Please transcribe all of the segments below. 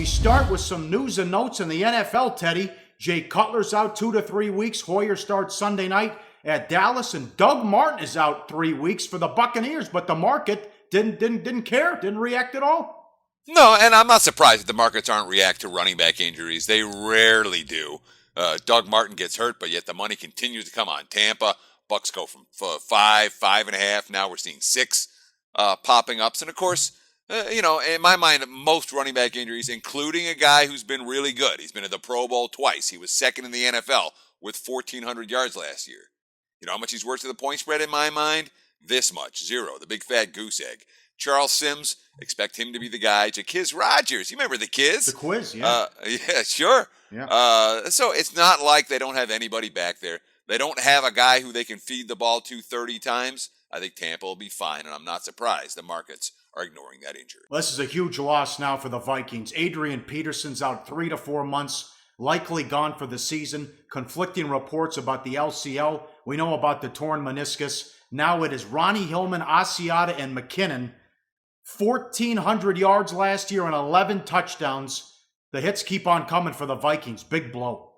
start with some news and notes in the NFL, Teddy. Jay Cutler's out 2 to 3 weeks. Hoyer starts Sunday night at Dallas, and Doug Martin is out 3 weeks for the Buccaneers. But the market didn't care, didn't react at all. No, and I'm not surprised that the markets aren't react to running back injuries. They rarely do. Doug Martin gets hurt, but yet the money continues to come on. Tampa, Bucks go from 5.5. Now we're seeing 6 popping ups, and of course. In my mind, most running back injuries, including a guy who's been really good. He's been at the Pro Bowl twice. He was second in the NFL with 1,400 yards last year. You know how much he's worth to the point spread in my mind? This much, 0, the big fat goose egg. Charles Sims, expect him to be the guy. Jaquiz Rodgers, you remember the Kiz? The quiz, yeah. Yeah, sure. Yeah. So it's not like they don't have anybody back there. They don't have a guy who they can feed the ball to 30 times. I think Tampa will be fine, and I'm not surprised the markets are ignoring that injury. This is a huge loss now for the Vikings. Adrian Peterson's out 3 to 4 months, likely gone for the season. Conflicting reports about the LCL. We know about the torn meniscus. Now it is Ronnie Hillman, Asiata, and McKinnon. 1,400 yards last year and 11 touchdowns. The hits keep on coming for the Vikings. Big blow.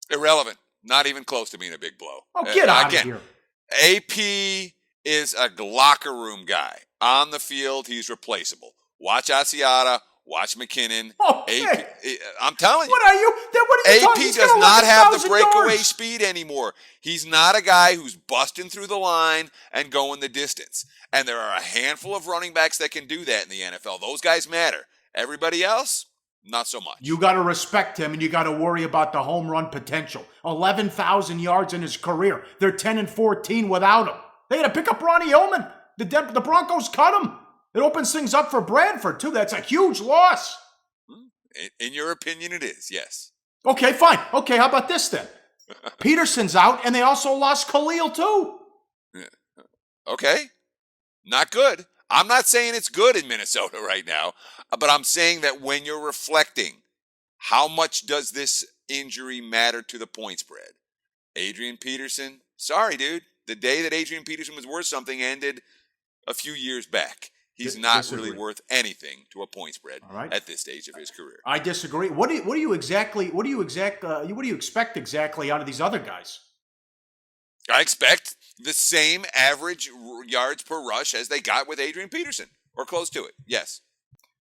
Irrelevant. Not even close to being a big blow. Oh, get out of here. AP is a locker room guy. On the field, he's replaceable. Watch Asiata. Watch McKinnon. Okay. AP, I'm telling you. What are you AP talking? does not have the breakaway speed anymore. He's not a guy who's busting through the line and going the distance. And there are a handful of running backs that can do that in the NFL. Those guys matter. Everybody else, not so much. You got to respect him, and you got to worry about the home run potential. 11,000 yards in his career. They're 10-14 without him. They had to pick up Ronnie Hillman. The Broncos cut him. It opens things up for Bradford, too. That's a huge loss. In your opinion, it is, yes. Okay, fine. Okay, how about this then? Peterson's out, and they also lost Khalil, too. Okay. Not good. I'm not saying it's good in Minnesota right now, but I'm saying that when you're reflecting, how much does this injury matter to the point spread? Adrian Peterson, sorry, dude. The day that Adrian Peterson was worth something ended a few years back. He's not really worth anything to a point spread at this stage of his career. I disagree. What do you expect exactly out of these other guys? I expect the same average yards per rush as they got with Adrian Peterson, or close to it. Yes.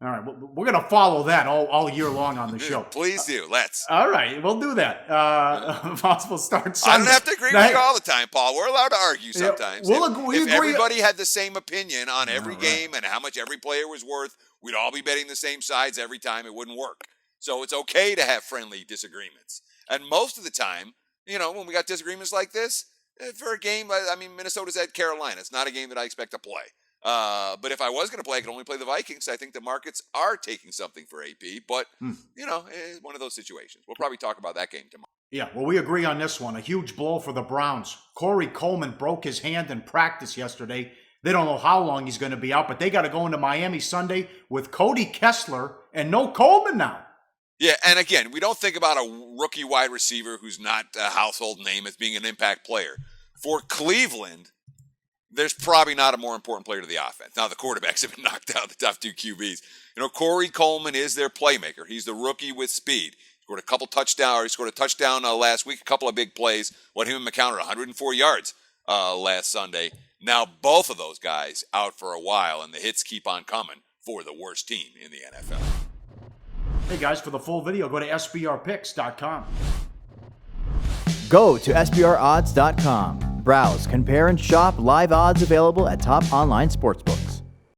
All right, we're going to follow that all year long on the show. Please do. Let's. All right, we'll do that. Possible start Sunday. I don't have to agree with you all the time, Paul. We're allowed to argue sometimes. Yeah, if everybody had the same opinion on every game and how much every player was worth, we'd all be betting the same sides every time. It wouldn't work. So it's okay to have friendly disagreements. And most of the time, when we got disagreements like this, for a game, Minnesota's at Carolina. It's not a game that I expect to play. But if I was going to play, I could only play the Vikings. I think the markets are taking something for AP, but it's one of those situations. We'll probably talk about that game tomorrow. Yeah, well, we agree on this one. A huge blow for the Browns. Corey Coleman broke his hand in practice yesterday. They don't know how long he's going to be out, but they got to go into Miami Sunday with Cody Kessler and no Coleman now. Yeah, and again, we don't think about a rookie wide receiver who's not a household name as being an impact player. For Cleveland, there's probably not a more important player to the offense. Now, the quarterbacks have been knocked out, the top 2 QBs. Corey Coleman is their playmaker. He's the rookie with speed. He scored a touchdown last week, a couple of big plays. Him and McCown 104 yards last Sunday. Now, both of those guys out for a while, and the hits keep on coming for the worst team in the NFL. Hey, guys, for the full video, go to SBRpicks.com. Go to SBRodds.com. Browse, compare, and shop live odds available at top online sportsbooks.